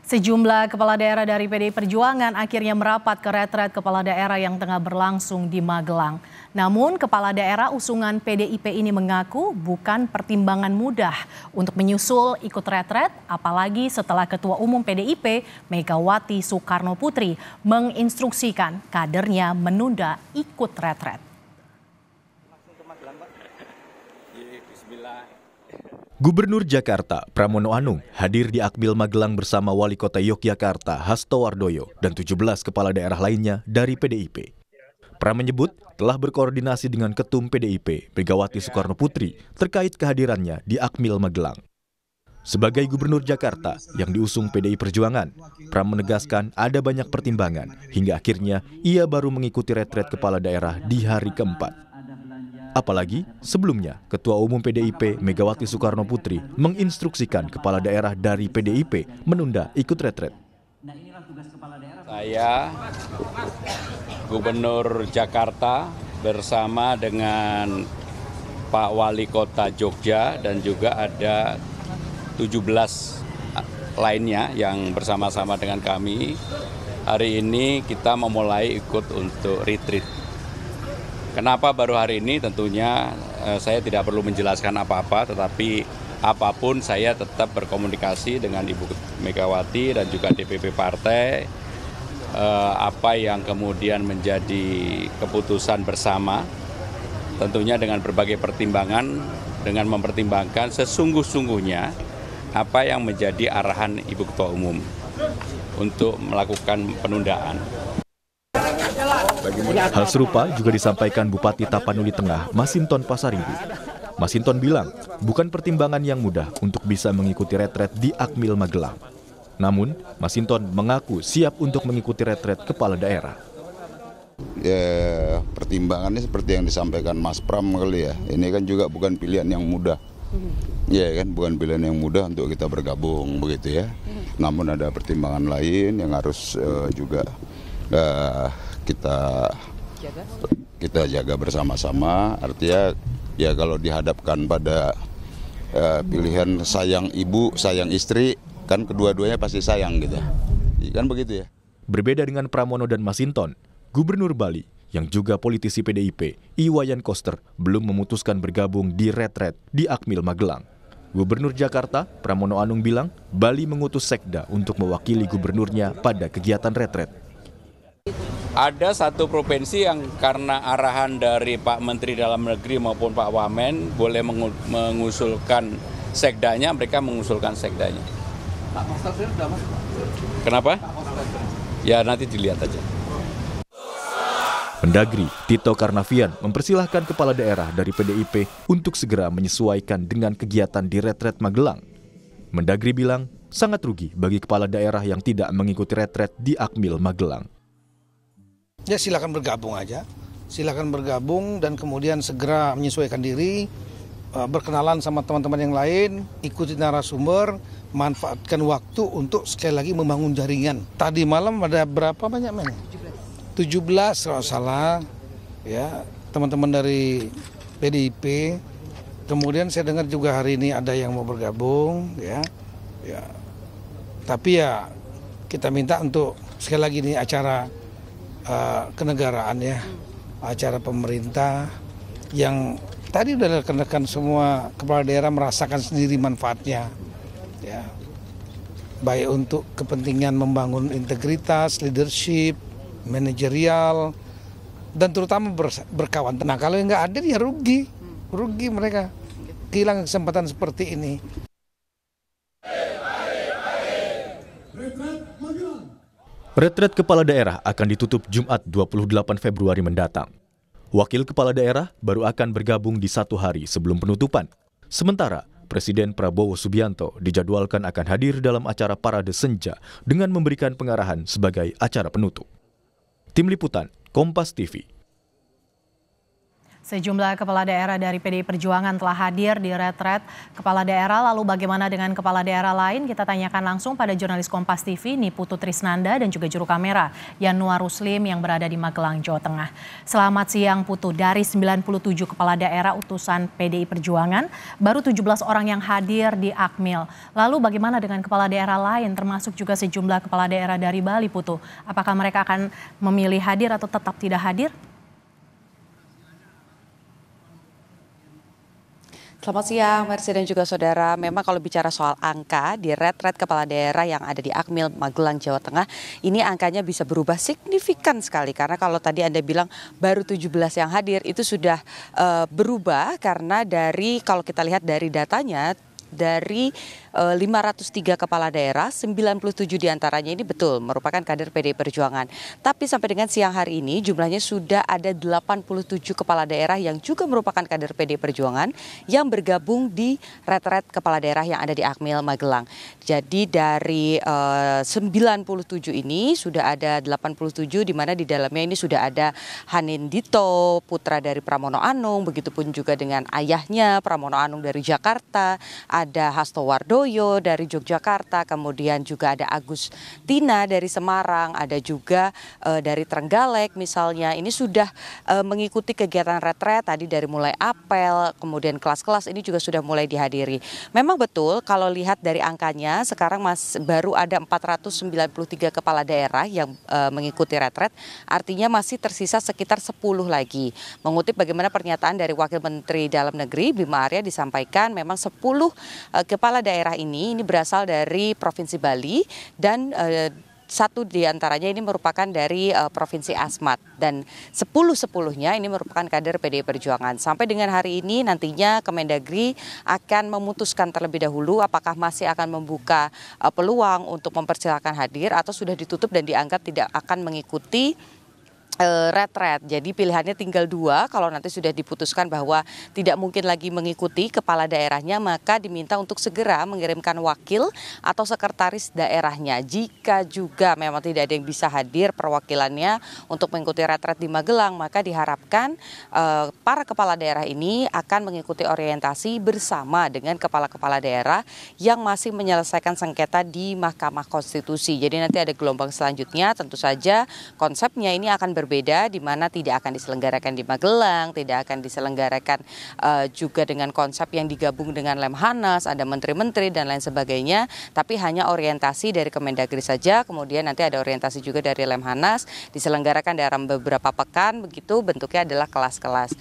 Sejumlah kepala daerah dari PDI Perjuangan akhirnya merapat ke retret kepala daerah yang tengah berlangsung di Magelang. Namun kepala daerah usungan PDIP ini mengaku bukan pertimbangan mudah untuk menyusul ikut retret, apalagi setelah Ketua Umum PDIP Megawati Soekarno Putri menginstruksikan kadernya menunda ikut retret. Gubernur Jakarta Pramono Anung hadir di Akmil Magelang bersama Wali Kota Yogyakarta Hasto Wardoyo dan 17 kepala daerah lainnya dari PDIP. Pram menyebut telah berkoordinasi dengan Ketum PDIP Megawati Soekarno Putri terkait kehadirannya di Akmil Magelang. Sebagai Gubernur Jakarta yang diusung PDI Perjuangan, Pram menegaskan ada banyak pertimbangan hingga akhirnya ia baru mengikuti retret kepala daerah di hari keempat. Apalagi sebelumnya Ketua Umum PDIP Megawati Soekarno Putri menginstruksikan kepala daerah dari PDIP menunda ikut retret. Saya, Gubernur Jakarta bersama dengan Pak Wali Kota Jogja dan juga ada 17 lainnya yang bersama-sama dengan kami. Hari ini kita memulai ikut untuk retreat. Kenapa baru hari ini? Tentunya saya tidak perlu menjelaskan apa-apa, tetapi apapun saya tetap berkomunikasi dengan Ibu Megawati dan juga DPP Partai. Apa yang kemudian menjadi keputusan bersama, tentunya dengan berbagai pertimbangan, dengan mempertimbangkan sesungguh-sungguhnya apa yang menjadi arahan Ibu Ketua Umum untuk melakukan penundaan. Hal serupa juga disampaikan Bupati Tapanuli Tengah, Masinton Pasaribu. Masinton bilang, bukan pertimbangan yang mudah untuk bisa mengikuti retret di Akmil Magelang. Namun, Masinton mengaku siap untuk mengikuti retret kepala daerah. Ya, pertimbangannya seperti yang disampaikan Mas Pram kali ya. Ini kan juga bukan pilihan yang mudah. Ya kan, bukan pilihan yang mudah untuk kita bergabung begitu ya. Namun ada pertimbangan lain yang harus juga kita jaga bersama-sama. Artinya ya kalau dihadapkan pada pilihan sayang ibu, sayang istri, kan kedua-duanya pasti sayang gitu. Kan begitu ya. Berbeda dengan Pramono dan Masinton, Gubernur Bali yang juga politisi PDIP, Iwayan Koster belum memutuskan bergabung di retret di Akmil Magelang. Gubernur Jakarta, Pramono Anung bilang, Bali mengutus sekda untuk mewakili gubernurnya pada kegiatan retret. Ada satu provinsi yang karena arahan dari Pak Menteri Dalam Negeri maupun Pak Wamen boleh mengusulkan sekdanya, mereka mengusulkan sekdanya. Pak Koster sudah masuk. Kenapa? Ya nanti dilihat aja. Mendagri Tito Karnavian mempersilahkan kepala daerah dari PDIP untuk segera menyesuaikan dengan kegiatan di retret Magelang. Mendagri bilang sangat rugi bagi kepala daerah yang tidak mengikuti retret di Akmil Magelang. Ya silakan bergabung aja, silakan bergabung dan kemudian segera menyesuaikan diri, berkenalan sama teman-teman yang lain, ikuti narasumber, manfaatkan waktu untuk sekali lagi membangun jaringan. Tadi malam ada berapa banyak men? 17 kalau salah, ya teman-teman dari PDIP. Kemudian saya dengar juga hari ini ada yang mau bergabung, ya. Tapi ya kita minta untuk sekali lagi ini acara kenegaraan ya, acara pemerintah yang tadi udah rekan-rekan semua kepala daerah merasakan sendiri manfaatnya, ya. Baik untuk kepentingan membangun integritas, leadership, manajerial, dan terutama berkawan tenang. Kalau yang nggak ada ya rugi mereka kehilangan kesempatan seperti ini. Retret kepala daerah akan ditutup Jumat 28 Februari mendatang. Wakil kepala daerah baru akan bergabung di 1 hari sebelum penutupan. Sementara Presiden Prabowo Subianto dijadwalkan akan hadir dalam acara Parade Senja dengan memberikan pengarahan sebagai acara penutup. Tim Liputan, Kompas TV. Sejumlah kepala daerah dari PDI Perjuangan telah hadir di retret kepala daerah. Lalu bagaimana dengan kepala daerah lain? Kita tanyakan langsung pada jurnalis Kompas TV Niputu Trisnanda dan juga juru kamera Yanuar Ruslim yang berada di Magelang, Jawa Tengah. Selamat siang Putu. Dari 97 kepala daerah utusan PDI Perjuangan, baru 17 orang yang hadir di Akmil. Lalu bagaimana dengan kepala daerah lain, termasuk juga sejumlah kepala daerah dari Bali, Putu? Apakah mereka akan memilih hadir atau tetap tidak hadir? Selamat siang, Mercy dan juga saudara. Memang kalau bicara soal angka di retret kepala daerah yang ada di Akmil, Magelang, Jawa Tengah, ini angkanya bisa berubah signifikan sekali. Karena kalau tadi Anda bilang baru 17 yang hadir, itu sudah berubah karena kalau kita lihat dari datanya, dari 503 kepala daerah, 97 diantaranya ini betul merupakan kader PDI Perjuangan. Tapi sampai dengan siang hari ini jumlahnya sudah ada 87 kepala daerah yang juga merupakan kader PDI Perjuangan yang bergabung di retret kepala daerah yang ada di Akmil, Magelang. Jadi dari 97 ini sudah ada 87 di mana di dalamnya ini sudah ada Hanin Dito, putra dari Pramono Anung, begitupun juga dengan ayahnya Pramono Anung dari Jakarta, ada Hasto Wardoyo dari Yogyakarta, kemudian juga ada Agus Tina dari Semarang, ada juga dari Trenggalek misalnya. Ini sudah mengikuti kegiatan retret tadi dari mulai apel, kemudian kelas-kelas ini juga sudah mulai dihadiri. Memang betul kalau lihat dari angkanya sekarang baru ada 493 kepala daerah yang mengikuti retret, artinya masih tersisa sekitar 10 lagi. Mengutip bagaimana pernyataan dari Wakil Menteri Dalam Negeri Bima Arya disampaikan memang 10 kepala daerah ini berasal dari Provinsi Bali dan satu diantaranya ini merupakan dari Provinsi Asmat dan 10-10-nya ini merupakan kader PDI Perjuangan. Sampai dengan hari ini nantinya Kemendagri akan memutuskan terlebih dahulu apakah masih akan membuka peluang untuk mempersilahkan hadir atau sudah ditutup dan dianggap tidak akan mengikuti retret. Jadi pilihannya tinggal 2. Kalau nanti sudah diputuskan bahwa tidak mungkin lagi mengikuti kepala daerahnya, maka diminta untuk segera mengirimkan wakil atau sekretaris daerahnya. Jika juga memang tidak ada yang bisa hadir perwakilannya untuk mengikuti retret di Magelang, maka diharapkan para kepala daerah ini akan mengikuti orientasi bersama dengan kepala-kepala daerah yang masih menyelesaikan sengketa di Mahkamah Konstitusi. Jadi nanti ada gelombang selanjutnya, tentu saja konsepnya ini akan berbeda, di mana tidak akan diselenggarakan di Magelang, tidak akan diselenggarakan juga dengan konsep yang digabung dengan Lemhanas, ada menteri-menteri dan lain sebagainya, tapi hanya orientasi dari Kemendagri saja, kemudian nanti ada orientasi juga dari Lemhanas, diselenggarakan dalam beberapa pekan, begitu bentuknya adalah kelas-kelas.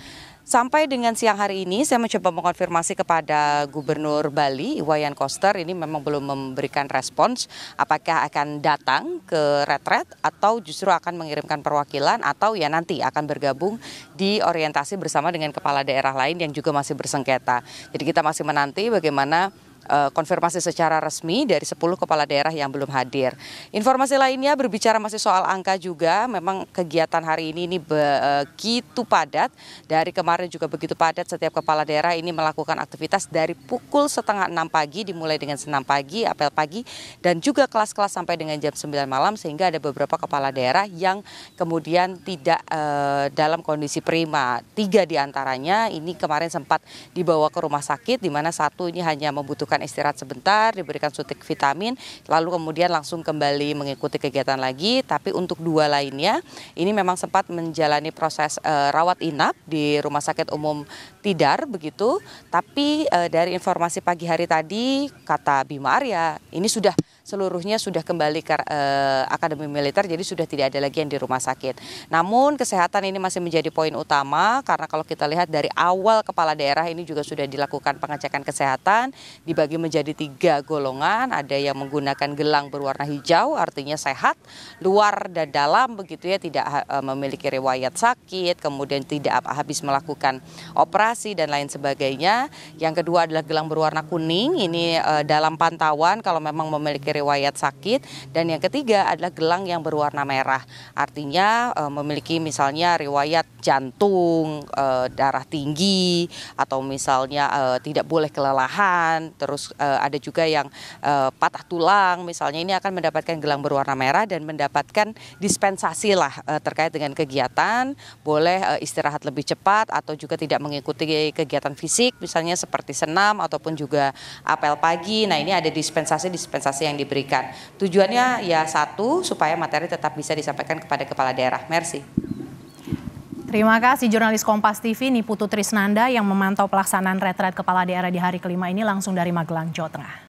Sampai dengan siang hari ini saya mencoba mengkonfirmasi kepada Gubernur Bali Iwayan Koster, ini memang belum memberikan respons apakah akan datang ke retret atau justru akan mengirimkan perwakilan atau ya nanti akan bergabung di orientasi bersama dengan kepala daerah lain yang juga masih bersengketa. Jadi kita masih menanti bagaimana konfirmasi secara resmi dari 10 kepala daerah yang belum hadir. Informasi lainnya berbicara masih soal angka juga, memang kegiatan hari ini begitu padat. Dari kemarin juga begitu padat, setiap kepala daerah ini melakukan aktivitas dari pukul 5:30 pagi, dimulai dengan senam pagi, apel pagi, dan juga kelas-kelas sampai dengan jam 9 malam, sehingga ada beberapa kepala daerah yang kemudian tidak dalam kondisi prima. 3 diantaranya ini kemarin sempat dibawa ke rumah sakit, di mana satu ini hanya membutuhkan istirahat sebentar, diberikan suntik vitamin, lalu kemudian langsung kembali mengikuti kegiatan lagi. Tapi untuk 2 lainnya ini memang sempat menjalani proses rawat inap di Rumah Sakit Umum Tidar begitu. Tapi dari informasi pagi hari tadi kata Bima Arya ini seluruhnya sudah kembali ke Akademi Militer, jadi sudah tidak ada lagi yang di rumah sakit. Namun kesehatan ini masih menjadi poin utama karena kalau kita lihat dari awal kepala daerah ini juga sudah dilakukan pengecekan kesehatan, dibagi menjadi 3 golongan, ada yang menggunakan gelang berwarna hijau artinya sehat, luar dan dalam begitu ya, tidak memiliki riwayat sakit, kemudian tidak habis melakukan operasi dan lain sebagainya. Yang kedua adalah gelang berwarna kuning, ini dalam pantauan kalau memang memiliki riwayat sakit. Dan yang ketiga adalah gelang yang berwarna merah. Artinya memiliki misalnya riwayat jantung, darah tinggi, atau misalnya tidak boleh kelelahan. Terus ada juga yang patah tulang misalnya, ini akan mendapatkan gelang berwarna merah dan mendapatkan dispensasi lah terkait dengan kegiatan, boleh istirahat lebih cepat atau juga tidak mengikuti kegiatan fisik misalnya seperti senam ataupun juga apel pagi. Nah, ini ada dispensasi yang diberikan. Tujuannya ya satu, supaya materi tetap bisa disampaikan kepada kepala daerah. Mercy. Terima kasih jurnalis Kompas TV Niputu Trisnanda yang memantau pelaksanaan retret kepala daerah di hari kelima ini langsung dari Magelang, Jawa Tengah.